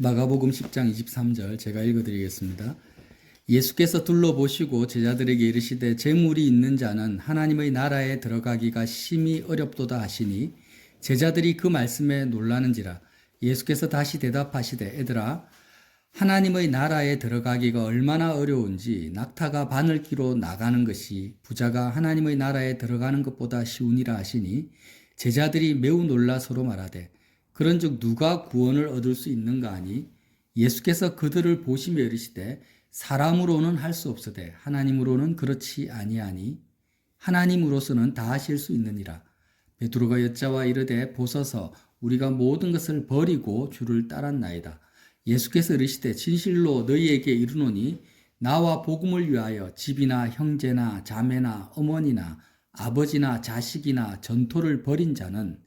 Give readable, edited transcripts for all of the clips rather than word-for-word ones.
마가복음 10장 23절 제가 읽어드리겠습니다. 예수께서 둘러보시고 제자들에게 이르시되 재물이 있는 자는 하나님의 나라에 들어가기가 심히 어렵도다 하시니 제자들이 그 말씀에 놀라는지라. 예수께서 다시 대답하시되 애들아 하나님의 나라에 들어가기가 얼마나 어려운지 낙타가 바늘 끼로 나가는 것이 부자가 하나님의 나라에 들어가는 것보다 쉬우니라 하시니 제자들이 매우 놀라 서로 말하되 그런즉 누가 구원을 얻을 수 있는가 하니 예수께서 그들을 보시며 이르시되 사람으로는 할 수 없으되 하나님으로는 그렇지 아니하니 하나님으로서는 다 하실 수 있느니라. 베드로가 여짜와 이르되 보소서 우리가 모든 것을 버리고 주를 따랐나이다. 예수께서 이르시되 진실로 너희에게 이르노니 나와 복음을 위하여 집이나 형제나 자매나 어머니나 아버지나 자식이나 전토를 벌인 자는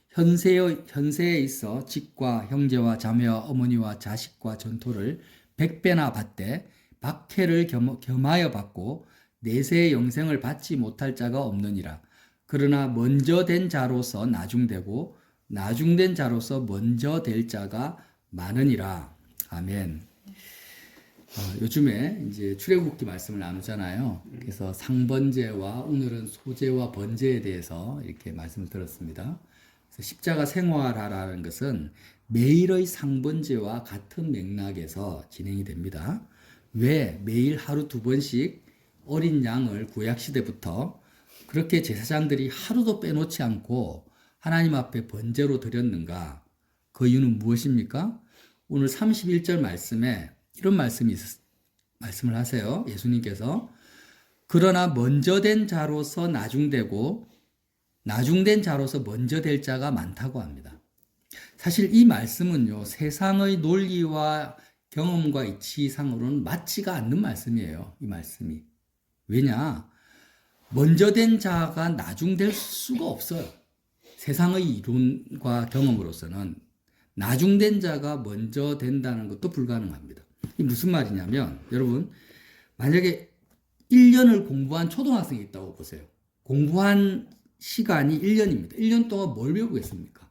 현세에 있어 집과 형제와 자매와 어머니와 자식과 전토를 100배나 받되 박해를 겸하여 받고 내세의 영생을 받지 못할 자가 없느니라. 그러나 먼저 된 자로서 나중되고 나중된 자로서 먼저 될 자가 많으니라. 아멘. 요즘에 이제 출애굽기 말씀을 나누잖아요. 그래서 상번제와 오늘은 소제와 번제에 대해서 이렇게 말씀을 들었습니다. 그래서 십자가 생활하라는 것은 매일의 상번제와 같은 맥락에서 진행이 됩니다. 왜 매일 하루 2번씩 어린 양을 구약시대부터 그렇게 제사장들이 하루도 빼놓지 않고 하나님 앞에 번제로 드렸는가? 그 이유는 무엇입니까? 오늘 31절 말씀에 이런 말씀을 하세요. 예수님께서 그러나 먼저 된 자로서 나중되고 나중된 자로서 먼저 될 자가 많다고 합니다. 사실 이 말씀은요, 세상의 논리와 경험과 이치상으로는 맞지가 않는 말씀이에요. 이 말씀이. 왜냐? 먼저 된 자가 나중될 수가 없어요. 세상의 이론과 경험으로서는 나중된 자가 먼저 된다는 것도 불가능합니다. 이게 무슨 말이냐면, 여러분, 만약에 1년을 공부한 초등학생이 있다고 보세요. 공부한 시간이 1년입니다. 1년 동안 뭘 배우겠습니까?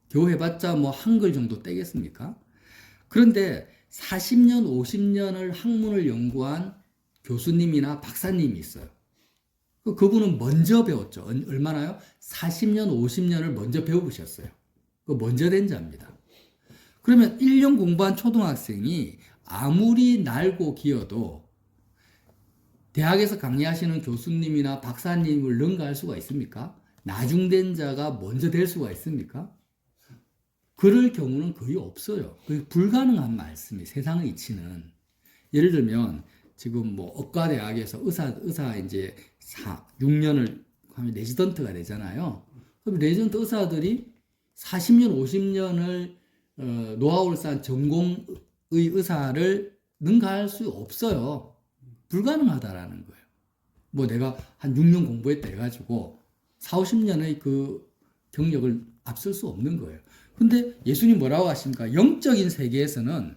겨우 해봤자 뭐 한글 정도 떼겠습니까? 그런데 40년, 50년을 학문을 연구한 교수님이나 박사님이 있어요. 그분은 먼저 배웠죠. 얼마나요? 40년, 50년을 먼저 배우셨어요. 그 먼저 된 자입니다. 그러면 1년 공부한 초등학생이 아무리 날고 기어도 대학에서 강의하시는 교수님이나 박사님을 능가할 수가 있습니까? 나중된 자가 먼저 될 수가 있습니까? 그럴 경우는 거의 없어요. 거의 불가능한 말씀이 세상의 이치는. 예를 들면 지금 뭐 의과대학에서 의사 이제 6년을 하면 레지던트가 되잖아요. 그럼 레지던트 의사들이 40년, 50년을 노하우를 쌓은 전공의 의사를 능가할 수 없어요. 불가능하다라는 거예요. 뭐 내가 한 6년 공부했다 해가지고 4, 50년의 그 경력을 앞설 수 없는 거예요. 근데 예수님 뭐라고 하십니까? 영적인 세계에서는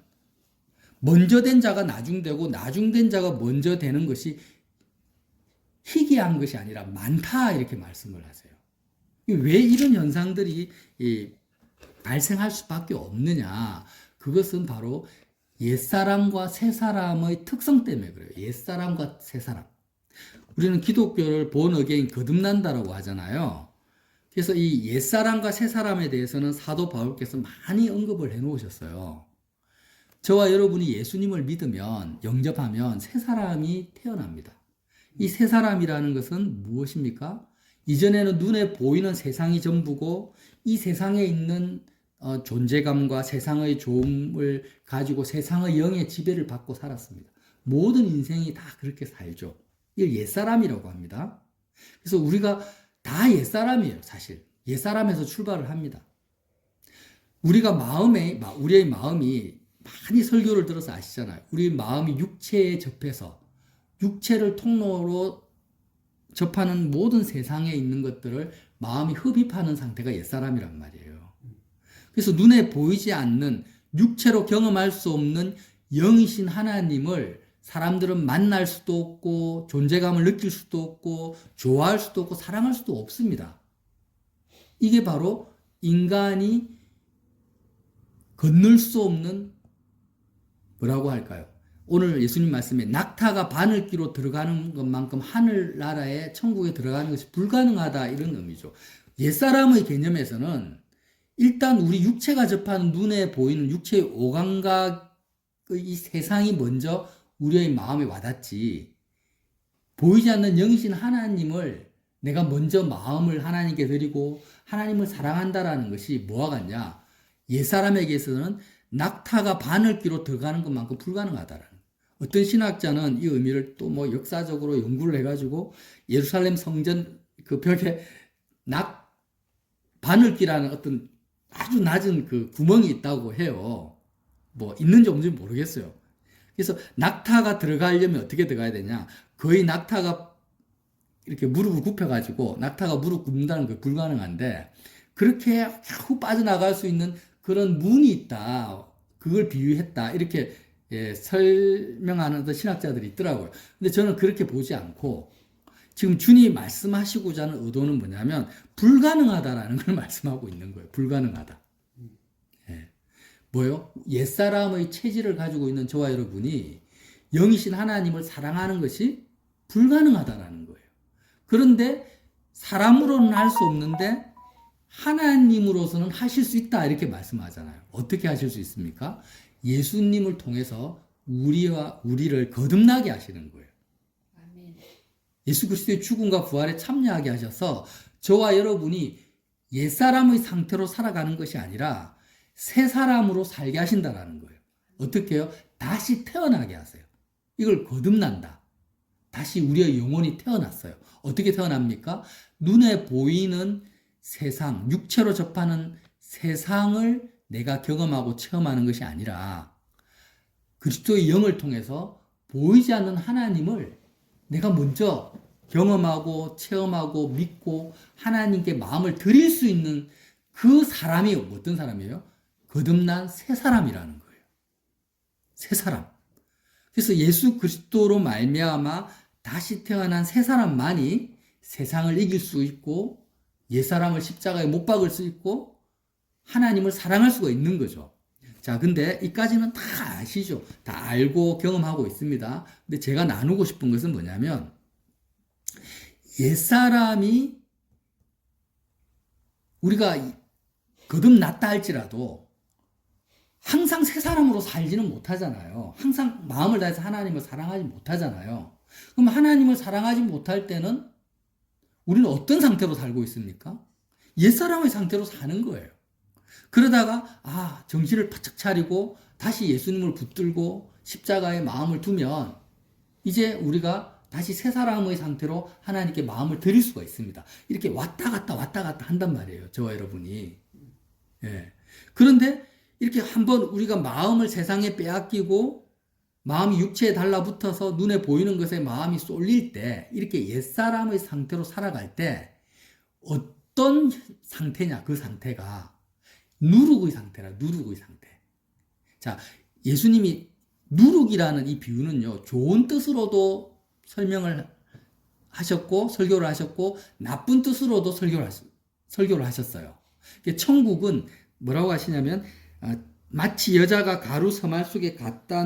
먼저 된 자가 나중되고 나중된 자가 먼저 되는 것이 희귀한 것이 아니라 많다 이렇게 말씀을 하세요. 왜 이런 현상들이 발생할 수밖에 없느냐? 그것은 바로 옛사람과 새사람의 특성 때문에 그래요. 옛사람과 새사람. 우리는 기독교를 born again 거듭난다라고 하잖아요. 그래서 이 옛사람과 새사람에 대해서는 사도 바울께서 많이 언급을 해 놓으셨어요. 저와 여러분이 예수님을 믿으면, 영접하면 새사람이 태어납니다. 이 새사람이라는 것은 무엇입니까? 이전에는 눈에 보이는 세상이 전부고 이 세상에 있는 존재감과 세상의 좋음을 가지고 세상의 영의 지배를 받고 살았습니다. 모든 인생이 다 그렇게 살죠. 이걸 옛사람이라고 합니다. 그래서 우리가 다 옛사람이에요, 사실. 옛사람에서 출발을 합니다. 우리의 마음이 많이 설교를 들어서 아시잖아요. 우리 마음이 육체에 접해서 육체를 통로로 접하는 모든 세상에 있는 것들을 마음이 흡입하는 상태가 옛사람이란 말이에요. 그래서 눈에 보이지 않는 육체로 경험할 수 없는 영이신 하나님을 사람들은 만날 수도 없고 존재감을 느낄 수도 없고 좋아할 수도 없고 사랑할 수도 없습니다. 이게 바로 인간이 건널 수 없는 뭐라고 할까요? 오늘 예수님 말씀에 낙타가 바늘귀로 들어가는 것만큼 하늘나라에 천국에 들어가는 것이 불가능하다 이런 의미죠. 옛사람의 개념에서는 일단 우리 육체가 접하는 눈에 보이는 육체의 오감각의 이 세상이 먼저 우리의 마음에 와닿지, 보이지 않는 영이신 하나님을 내가 먼저 마음을 하나님께 드리고 하나님을 사랑한다라는 것이 뭐와 같냐? 옛사람에게서는 낙타가 바늘귀로 들어가는 것만큼 불가능하다라는. 어떤 신학자는 이 의미를 또 뭐 역사적으로 연구를 해가지고 예루살렘 성전 그 벽에 바늘귀라는 어떤 아주 낮은 그 구멍이 있다고 해요. 뭐 있는지 없는지 모르겠어요. 그래서 낙타가 들어가려면 어떻게 들어가야 되냐? 거의 낙타가 이렇게 무릎을 굽혀가지고 낙타가 무릎 굽는다는 게 불가능한데 그렇게 후 빠져나갈 수 있는 그런 문이 있다. 그걸 비유했다. 이렇게 설명하는 어떤 신학자들이 있더라고요. 근데 저는 그렇게 보지 않고 지금 주님이 말씀하시고자 하는 의도는 뭐냐면 불가능하다라는 걸 말씀하고 있는 거예요. 불가능하다. 예. 뭐요? 옛사람의 체질을 가지고 있는 저와 여러분이 영이신 하나님을 사랑하는 것이 불가능하다라는 거예요. 그런데 사람으로는 할 수 없는데 하나님으로서는 하실 수 있다 이렇게 말씀하잖아요. 어떻게 하실 수 있습니까? 예수님을 통해서 우리를 거듭나게 하시는 거예요. 아멘. 예수 그리스도의 죽음과 부활에 참여하게 하셔서 저와 여러분이 옛사람의 상태로 살아가는 것이 아니라 새 사람으로 살게 하신다라는 거예요. 어떻게 해요? 다시 태어나게 하세요. 이걸 거듭난다. 다시 우리의 영혼이 태어났어요. 어떻게 태어납니까? 눈에 보이는 세상, 육체로 접하는 세상을 내가 경험하고 체험하는 것이 아니라 그리스도의 영을 통해서 보이지 않는 하나님을 내가 먼저 경험하고 체험하고 믿고 하나님께 마음을 드릴 수 있는 그 사람이 어떤 사람이에요? 거듭난 새 사람이라는 거예요. 새 사람. 그래서 예수 그리스도로 말미암아 다시 태어난 새 사람만이 세상을 이길 수 있고 옛사람을 십자가에 못 박을 수 있고 하나님을 사랑할 수가 있는 거죠. 자, 근데 이까지는 다 아시죠? 다 알고 경험하고 있습니다. 근데 제가 나누고 싶은 것은 뭐냐면 옛사람이 우리가 거듭났다 할지라도 항상 새 사람으로 살지는 못하잖아요. 항상 마음을 다해서 하나님을 사랑하지 못하잖아요. 그럼 하나님을 사랑하지 못할 때는 우리는 어떤 상태로 살고 있습니까? 옛사람의 상태로 사는 거예요. 그러다가 정신을 바짝 차리고 다시 예수님을 붙들고 십자가에 마음을 두면 이제 우리가 다시 새 사람의 상태로 하나님께 마음을 드릴 수가 있습니다. 이렇게 왔다 갔다 한단 말이에요. 저와 여러분이. 예. 그런데 이렇게 한번 우리가 마음을 세상에 빼앗기고 마음이 육체에 달라붙어서 눈에 보이는 것에 마음이 쏠릴 때 이렇게 옛사람의 상태로 살아갈 때 어떤 상태냐? 그 상태가 누룩의 상태라. 누룩의 상태. 자, 예수님이 누룩이라는 이 비유는요, 좋은 뜻으로도 설명을 하셨고 설교를 하셨고 나쁜 뜻으로도 설교를 하셨어요. 천국은 뭐라고 하시냐면 마치 여자가 가루 서말 속에 갖다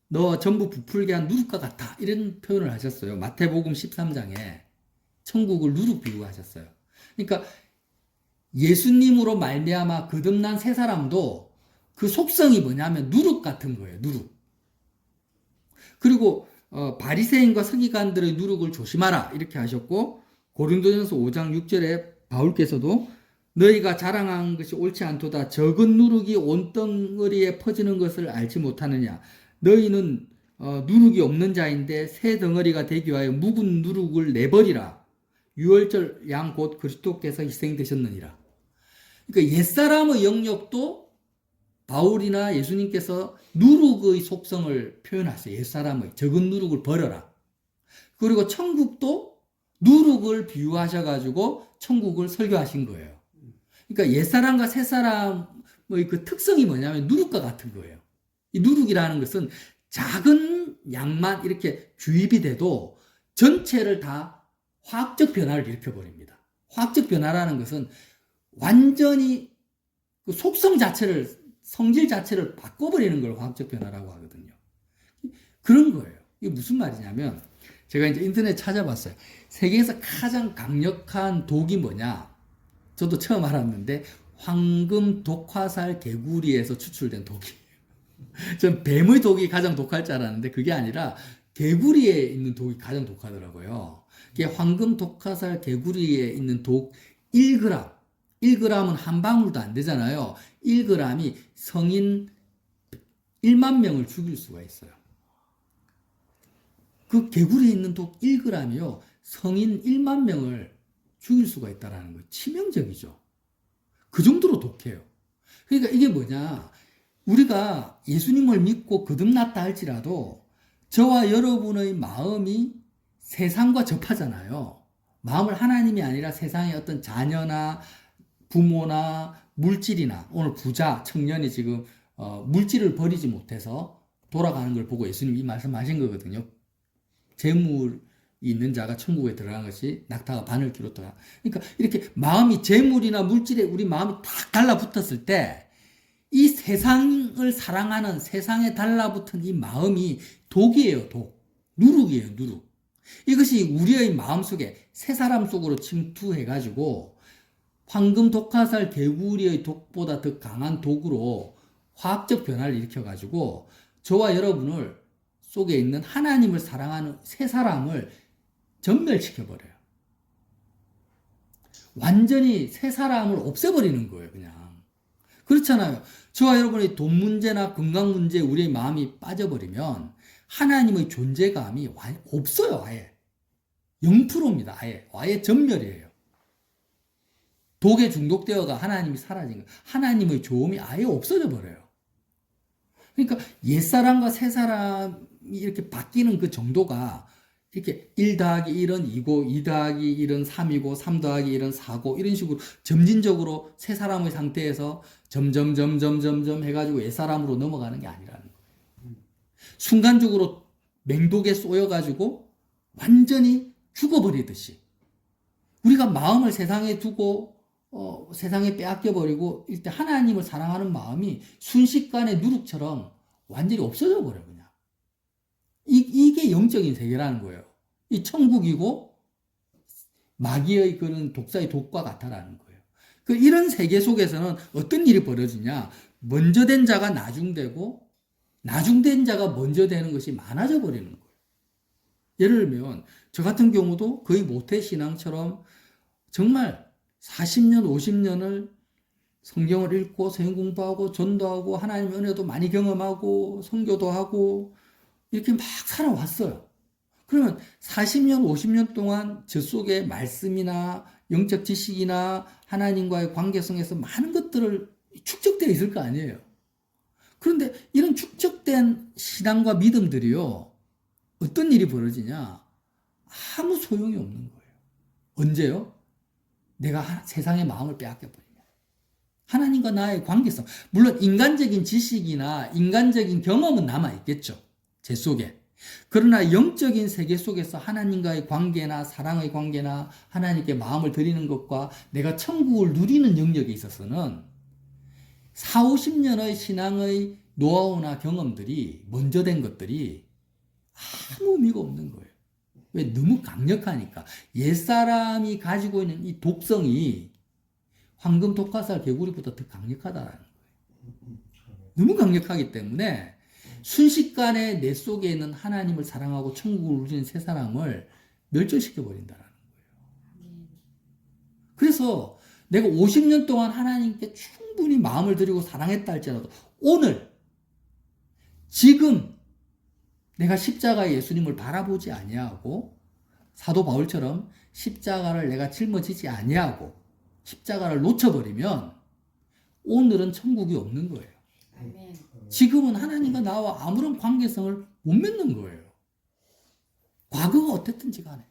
넣어 전부 부풀게 한 누룩과 같다 이런 표현을 하셨어요. 마태복음 13장에 천국을 누룩 비유하셨어요. 그러니까 예수님으로 말미암아 거듭난 새 사람도 그 속성이 뭐냐면 누룩 같은 거예요. 누룩. 그리고 바리새인과 서기관들의 누룩을 조심하라 이렇게 하셨고 고린도전서 5장 6절에 바울께서도 너희가 자랑한 것이 옳지 않도다. 적은 누룩이 온 덩어리에 퍼지는 것을 알지 못하느냐. 너희는 누룩이 없는 자인데 새 덩어리가 되기 위하여 묵은 누룩을 내버리라. 유월절 양 곧 그리스도께서 희생되셨느니라. 그러니까 옛사람의 영역도 바울이나 예수님께서 누룩의 속성을 표현하세요. 옛사람의 적은 누룩을 버려라. 그리고 천국도 누룩을 비유하셔가지고 천국을 설교하신 거예요. 그러니까 옛사람과 새사람의 그 특성이 뭐냐면 누룩과 같은 거예요. 이 누룩이라는 것은 작은 양만 이렇게 주입이 돼도 전체를 다 화학적 변화를 일으켜버립니다. 화학적 변화라는 것은 완전히 그 속성 자체를 성질 자체를 바꿔버리는 걸 화학적 변화라고 하거든요. 그런 거예요. 이게 무슨 말이냐면 제가 이제 인터넷 찾아봤어요. 세계에서 가장 강력한 독이 뭐냐? 저도 처음 알았는데 황금 독화살 개구리에서 추출된 독이에요. 전 뱀의 독이 가장 독할 줄 알았는데 그게 아니라 개구리에 있는 독이 가장 독하더라고요. 이게 황금 독화살 개구리에 있는 독 1g. 1g은 한 방울도 안 되잖아요. 1g이 성인 1만 명을 죽일 수가 있어요. 그 개구리에 있는 독 1g이요. 성인 1만 명을 죽일 수가 있다는 거예요. 치명적이죠. 그 정도로 독해요. 그러니까 이게 뭐냐. 우리가 예수님을 믿고 거듭났다 할지라도 저와 여러분의 마음이 세상과 접하잖아요. 마음을 하나님이 아니라 세상의 어떤 자녀나 부모나 물질이나 오늘 부자, 청년이 지금 물질을 버리지 못해서 돌아가는 걸 보고 예수님이 이 말씀하신 거거든요. 재물이 있는 자가 천국에 들어간 것이 낙타가 바늘 기로더라. 그러니까 이렇게 마음이 재물이나 물질에 우리 마음이 딱 달라붙었을 때 이 세상을 사랑하는 세상에 달라붙은 이 마음이 독이에요, 독. 누룩이에요, 누룩. 이것이 우리의 마음속에 새 사람 속으로 침투해가지고 황금 독화살 개구리의 독보다 더 강한 독으로 화학적 변화를 일으켜가지고 저와 여러분을 속에 있는 하나님을 사랑하는 새 사람을 전멸시켜버려요. 완전히 새 사람을 없애버리는 거예요, 그냥. 그렇잖아요. 저와 여러분의 돈 문제나 건강 문제에 우리의 마음이 빠져버리면 하나님의 존재감이 없어요, 아예. 0%입니다, 아예 전멸이에요. 독에 중독되어가 하나님이 사라진 거예요. 하나님의 조음이 아예 없어져 버려요. 그러니까 옛사람과 새사람이 이렇게 바뀌는 그 정도가 이렇게 1 더하기 1은 2고 2 더하기 1은 3이고 3 더하기 1은 4고 이런 식으로 점진적으로 새 사람의 상태에서 점점 해가지고 옛사람으로 넘어가는 게 아니라는 거예요. 순간적으로 맹독에 쏘여가지고 완전히 죽어버리듯이 우리가 마음을 세상에 두고 세상에 빼앗겨버리고 일단 하나님을 사랑하는 마음이 순식간에 누룩처럼 완전히 없어져 버려요. 그냥. 이게 영적인 세계라는 거예요. 이 천국이고 마귀의 그런 독사의 독과 같다라는 거예요. 이런 세계 속에서는 어떤 일이 벌어지냐? 먼저 된 자가 나중되고 나중된 자가 먼저 되는 것이 많아져 버리는 거예요. 예를 들면 저 같은 경우도 거의 모태신앙처럼 정말 40년, 50년을 성경을 읽고 성경 공부하고 전도하고 하나님의 은혜도 많이 경험하고 선교도 하고 이렇게 막 살아왔어요. 그러면 40년, 50년 동안 저 속에 말씀이나 영적 지식이나 하나님과의 관계성에서 많은 것들을 축적되어 있을 거 아니에요. 그런데 이런 축적된 신앙과 믿음들이요. 어떤 일이 벌어지냐? 아무 소용이 없는 거예요. 언제요? 내가 세상의 마음을 빼앗겨버리면. 하나님과 나의 관계성. 물론 인간적인 지식이나 인간적인 경험은 남아있겠죠. 제 속에. 그러나 영적인 세계 속에서 하나님과의 관계나 사랑의 관계나 하나님께 마음을 드리는 것과 내가 천국을 누리는 영역에 있어서는 4, 50년의 신앙의 노하우나 경험들이 먼저 된 것들이 아무 의미가 없는 거예요. 왜? 너무 강력하니까. 옛사람이 가지고 있는 이 독성이 황금 독화살 개구리보다 더 강력하다는 거예요. 너무 강력하기 때문에 순식간에 내 속에 있는 하나님을 사랑하고 천국을 누리는 새 사람을 멸절시켜 버린다는 거예요. 그래서 내가 50년 동안 하나님께 충분히 마음을 들이고 사랑했다 할지라도 오늘 지금 내가 십자가의 예수님을 바라보지 아니하고 사도 바울처럼 십자가를 내가 짊어지지 아니하고 십자가를 놓쳐버리면 오늘은 천국이 없는 거예요. 아멘. 지금은 하나님과 나와 아무런 관계성을 못 맺는 거예요. 과거가 어땠든지 간에.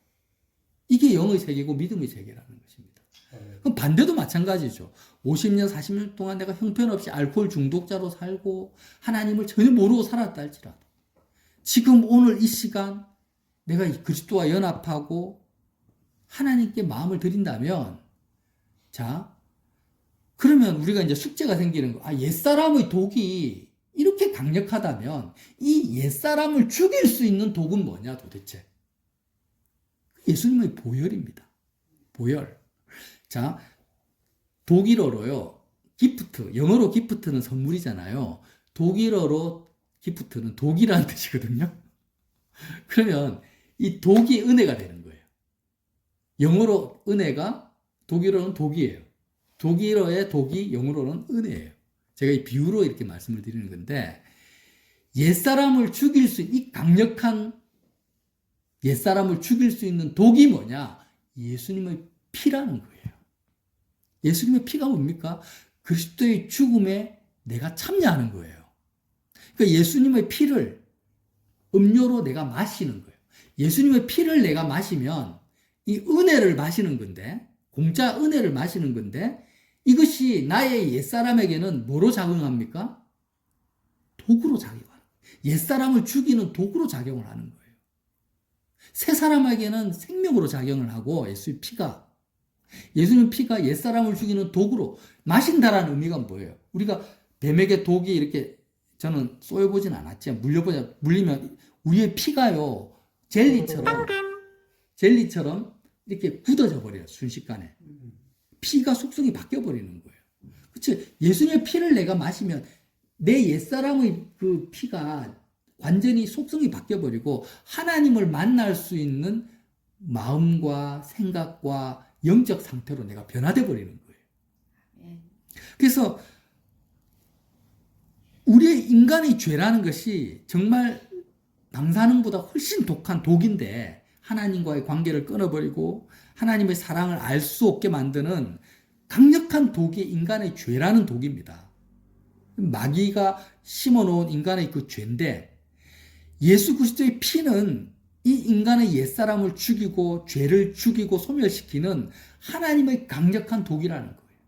이게 영의 세계고 믿음의 세계라는 것입니다. 그럼 반대도 마찬가지죠. 50년, 40년 동안 내가 형편없이 알코올 중독자로 살고 하나님을 전혀 모르고 살았다 할지라도 지금 오늘 이 시간 내가 그리스도와 연합하고 하나님께 마음을 드린다면 자, 그러면 우리가 이제 숙제가 생기는 거. 아, 옛사람의 독이 이렇게 강력하다면 이 옛사람을 죽일 수 있는 독은 뭐냐 도대체? 예수님의 보혈입니다. 보혈. 자, 독일어로요. 기프트. 영어로 기프트는 선물이잖아요. 독일어로 기프트는 독이라는 뜻이거든요. 그러면 이 독이 은혜가 되는 거예요. 영어로 은혜가 독일어는 독이에요. 독일어의 독이 영어로는 은혜예요. 제가 이 비유로 이렇게 말씀을 드리는 건데, 옛사람을 죽일 수, 이 강력한 옛사람을 죽일 수 있는 독이 뭐냐? 예수님의 피라는 거예요. 예수님의 피가 뭡니까? 그리스도의 죽음에 내가 참여하는 거예요. 그러니까 예수님의 피를 음료로 내가 마시는 거예요. 예수님의 피를 내가 마시면 이 은혜를 마시는 건데, 공짜 은혜를 마시는 건데, 이것이 나의 옛사람에게는 뭐로 작용합니까? 독으로 작용하는 거예요. 옛사람을 죽이는 독으로 작용을 하는 거예요. 새 사람에게는 생명으로 작용을 하고, 예수의 피가, 예수님 피가 옛사람을 죽이는 독으로 마신다라는 의미가 뭐예요? 우리가 뱀에게 독이 이렇게, 저는 쏘여보진 않았지만 물리면 우리의 피가요 젤리처럼 이렇게 굳어져 버려요. 순식간에 피가 속성이 바뀌어 버리는 거예요. 그렇지? 예수님의 피를 내가 마시면 내 옛사람의 그 피가 완전히 속성이 바뀌어 버리고 하나님을 만날 수 있는 마음과 생각과 영적 상태로 내가 변화돼 버리는 거예요. 그래서 우리의 인간의 죄라는 것이 정말 방사능보다 훨씬 독한 독인데, 하나님과의 관계를 끊어버리고 하나님의 사랑을 알 수 없게 만드는 강력한 독이 인간의 죄라는 독입니다. 마귀가 심어놓은 인간의 그 죄인데, 예수 그리스도의 피는 이 인간의 옛사람을 죽이고 죄를 죽이고 소멸시키는 하나님의 강력한 독이라는 거예요.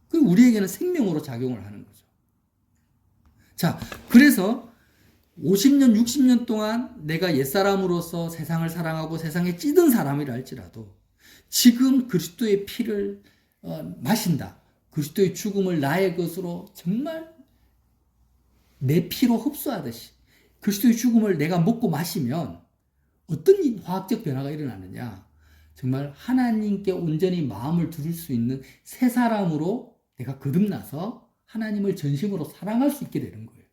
그 우리에게는 생명으로 작용을 하는 거죠. 자, 그래서 50년, 60년 동안 내가 옛사람으로서 세상을 사랑하고 세상에 찌든 사람이라 할지라도 지금 그리스도의 피를 마신다. 그리스도의 죽음을 나의 것으로 정말 내 피로 흡수하듯이 그리스도의 죽음을 내가 먹고 마시면 어떤 화학적 변화가 일어나느냐. 정말 하나님께 온전히 마음을 두를 수 있는 새 사람으로 내가 거듭나서 하나님을 전심으로 사랑할 수 있게 되는 거예요.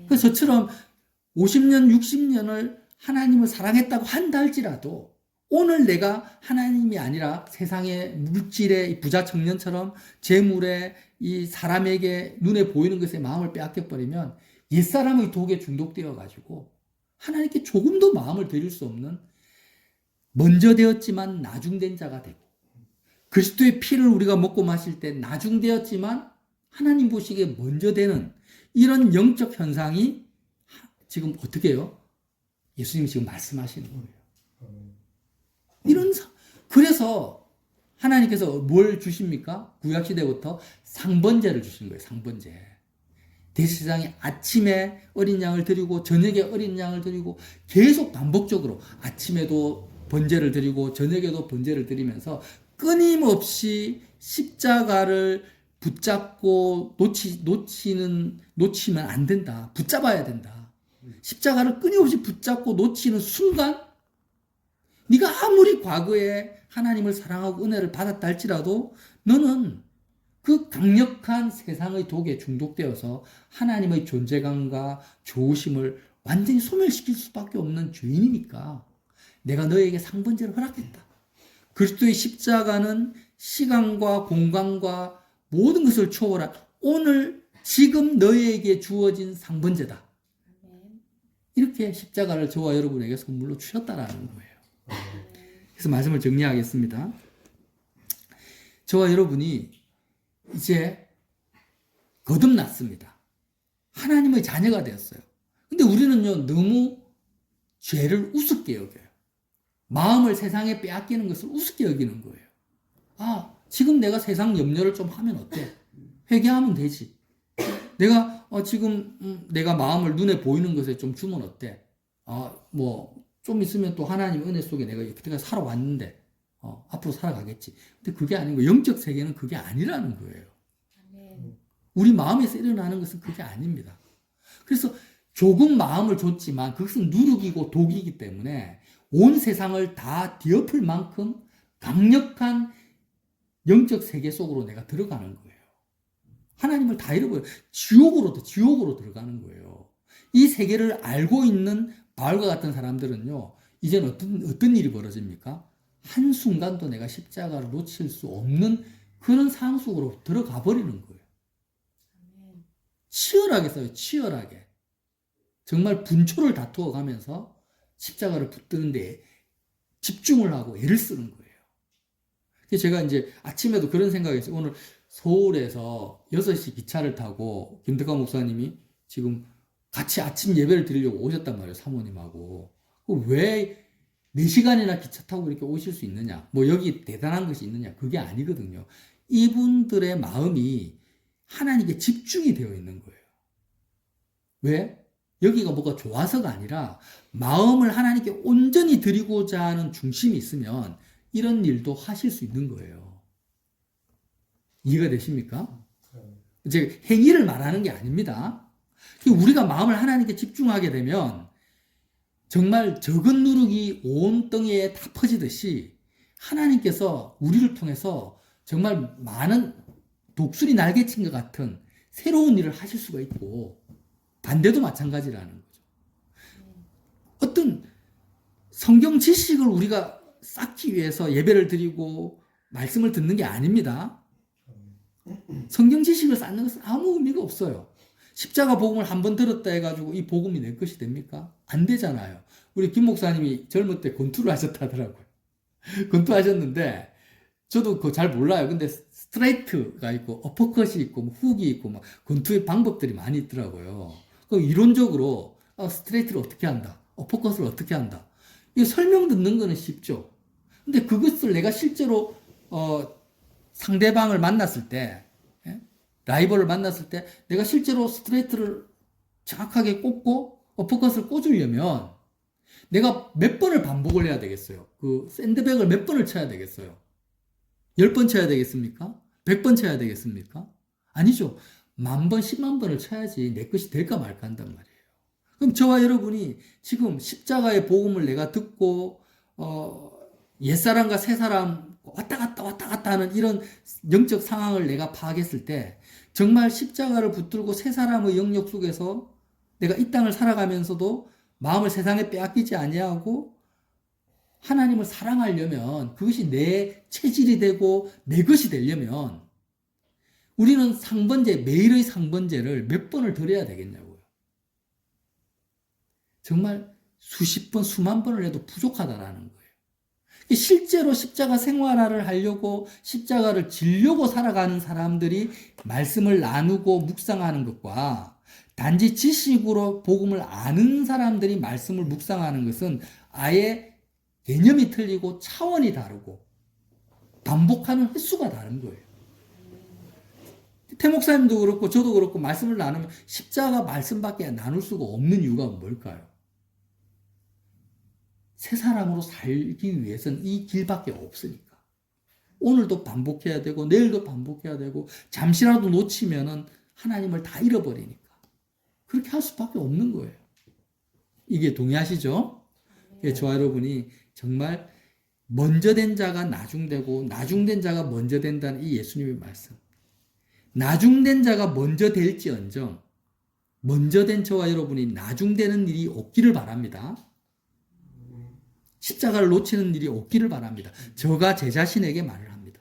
그래서 저처럼 50년, 60년을 하나님을 사랑했다고 한다 할지라도 오늘 내가 하나님이 아니라 세상의 물질의 부자 청년처럼 재물에 이 사람에게 눈에 보이는 것에 마음을 빼앗겨버리면 옛사람의 독에 중독되어 가지고 하나님께 조금도 마음을 드릴 수 없는 먼저 되었지만 나중된 자가 되고, 그리스도의 피를 우리가 먹고 마실 때 나중되었지만 하나님 보시기에 먼저 되는 이런 영적 현상이 지금 어떻게 해요? 예수님이 지금 말씀하시는 거예요. 그래서 하나님께서 뭘 주십니까? 구약시대부터 상번제를 주신 거예요. 상번제. 대제사장이 아침에 어린 양을 드리고 저녁에 어린 양을 드리고 계속 반복적으로 아침에도 번제를 드리고 저녁에도 번제를 드리면서 끊임없이 십자가를 붙잡고 놓치면 안 된다. 붙잡아야 된다. 십자가를 끊임없이 붙잡고 놓치는 순간 네가 아무리 과거에 하나님을 사랑하고 은혜를 받았다 할지라도 너는 그 강력한 세상의 독에 중독되어서 하나님의 존재감과 좋으심을 완전히 소멸시킬 수밖에 없는 죄인이니까 내가 너에게 상번제를 허락했다. 그리스도의 십자가는 시간과 공간과 모든 것을 초월한 오늘 지금 너에게 주어진 상번제다. 이렇게 십자가를 저와 여러분에게 선물로 주셨다라는 거예요. 그래서 말씀을 정리하겠습니다. 저와 여러분이 이제 거듭났습니다. 하나님의 자녀가 되었어요. 근데 우리는요, 너무 죄를 우습게 여겨요. 마음을 세상에 빼앗기는 것을 우습게 여기는 거예요. 아, 지금 내가 세상 염려를 좀 하면 어때? 회개하면 되지. 내가 지금 내가 마음을 눈에 보이는 것에 좀 주면 어때? 좀 있으면 또 하나님 은혜 속에 내가 여태까지 살아왔는데 앞으로 살아가겠지. 근데 그게 아니고 영적 세계는 그게 아니라는 거예요. 아멘. 우리 마음에서 일어나는 것은 그게 아닙니다. 그래서 조금 마음을 줬지만 그것은 누룩이고 독이기 때문에 온 세상을 다 뒤엎을 만큼 강력한 영적 세계 속으로 내가 들어가는 거예요. 하나님을 다 잃어버려요. 지옥으로 들어가는 거예요. 이 세계를 알고 있는 바울과 같은 사람들은요, 이제는 어떤 일이 벌어집니까? 한순간도 내가 십자가를 놓칠 수 없는 그런 상황 속으로 들어가 버리는 거예요. 아멘. 치열하게 싸워요, 치열하게. 정말 분초를 다투어 가면서 십자가를 붙드는데 집중을 하고 애를 쓰는 거예요. 그래서 제가 이제 아침에도 그런 생각이 있어요. 오늘 서울에서 6시 기차를 타고 김덕환 목사님이 지금 같이 아침 예배를 드리려고 오셨단 말이에요, 사모님하고. 왜 4시간이나 기차 타고 이렇게 오실 수 있느냐? 뭐 여기 대단한 것이 있느냐? 그게 아니거든요. 이분들의 마음이 하나님께 집중이 되어 있는 거예요. 왜? 여기가 뭐가 좋아서가 아니라 마음을 하나님께 온전히 드리고자 하는 중심이 있으면 이런 일도 하실 수 있는 거예요. 이해가 되십니까? 제가 행위를 말하는 게 아닙니다. 우리가 마음을 하나님께 집중하게 되면 정말 적은 누룩이 온 땅에 다 퍼지듯이 하나님께서 우리를 통해서 정말 많은 독수리 날개친 것 같은 새로운 일을 하실 수가 있고 반대도 마찬가지라는 거죠. 어떤 성경 지식을 우리가 쌓기 위해서 예배를 드리고 말씀을 듣는 게 아닙니다. 성경 지식을 쌓는 것은 아무 의미가 없어요. 십자가 복음을 한번 들었다 해가지고 이 복음이 내 것이 됩니까? 안 되잖아요. 우리 김 목사님이 젊을 때 권투를 하셨다더라고요. 권투하셨는데 저도 그거 잘 몰라요. 근데 스트레이트가 있고 어퍼컷이 있고 뭐 훅이 있고 막 권투의 방법들이 많이 있더라고요. 그럼 이론적으로 스트레이트를 어떻게 한다, 어퍼컷을 어떻게 한다, 이거 설명 듣는 거는 쉽죠. 근데 그것을 내가 실제로 상대방을 만났을 때, 라이벌을 만났을 때 내가 실제로 스트레이트를 정확하게 꽂고 어퍼컷을 꽂으려면 내가 몇 번을 반복을 해야 되겠어요? 그 샌드백을 몇 번을 쳐야 되겠어요? 10번 쳐야 되겠습니까? 100번 쳐야 되겠습니까? 아니죠. 10,000번, 10만 번을 쳐야지 내 것이 될까 말까 한단 말이에요. 그럼 저와 여러분이 지금 십자가의 복음을 내가 듣고 옛사람과 새사람 왔다 갔다 하는 이런 영적 상황을 내가 파악했을 때 정말 십자가를 붙들고 새사람의 영역 속에서 내가 이 땅을 살아가면서도 마음을 세상에 빼앗기지 아니하고 하나님을 사랑하려면 그것이 내 체질이 되고 내 것이 되려면 우리는 매일의 상번제를 몇 번을 드려야 되겠냐고요. 정말 수십 번, 수만 번을 해도 부족하다라는 거예요. 실제로 십자가 생활화를 하려고 십자가를 지려고 살아가는 사람들이 말씀을 나누고 묵상하는 것과 단지 지식으로 복음을 아는 사람들이 말씀을 묵상하는 것은 아예 개념이 틀리고 차원이 다르고 반복하는 횟수가 다른 거예요. 태 목사님도 그렇고 저도 그렇고 말씀을 나누면 십자가 말씀밖에 나눌 수가 없는 이유가 뭘까요? 새 사람으로 살기 위해서는 이 길밖에 없으니까. 오늘도 반복해야 되고 내일도 반복해야 되고 잠시라도 놓치면은 하나님을 다 잃어버리니까. 그렇게 할 수밖에 없는 거예요. 이게 동의하시죠? 예, 저와 여러분이 정말 먼저 된 자가 나중되고 나중된 자가 먼저 된다는 이 예수님의 말씀. 나중된 자가 먼저 될지언정 먼저 된 저와 여러분이 나중되는 일이 없기를 바랍니다. 십자가를 놓치는 일이 없기를 바랍니다. 저가 제 자신에게 말을 합니다.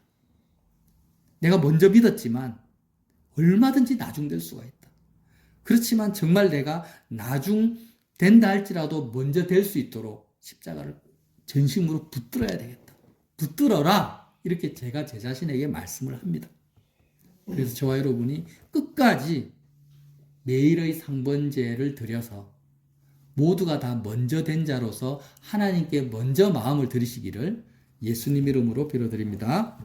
내가 먼저 믿었지만 얼마든지 나중될 수가 있다. 그렇지만 정말 내가 나중된다 할지라도 먼저 될 수 있도록 십자가를 전심으로 붙들어야 되겠다. 붙들어라! 이렇게 제가 제 자신에게 말씀을 합니다. 그래서 저와 여러분이 끝까지 매일의 상번제를 드려서 모두가 다 먼저 된 자로서 하나님께 먼저 마음을 들이시기를 예수님 이름으로 빌어드립니다.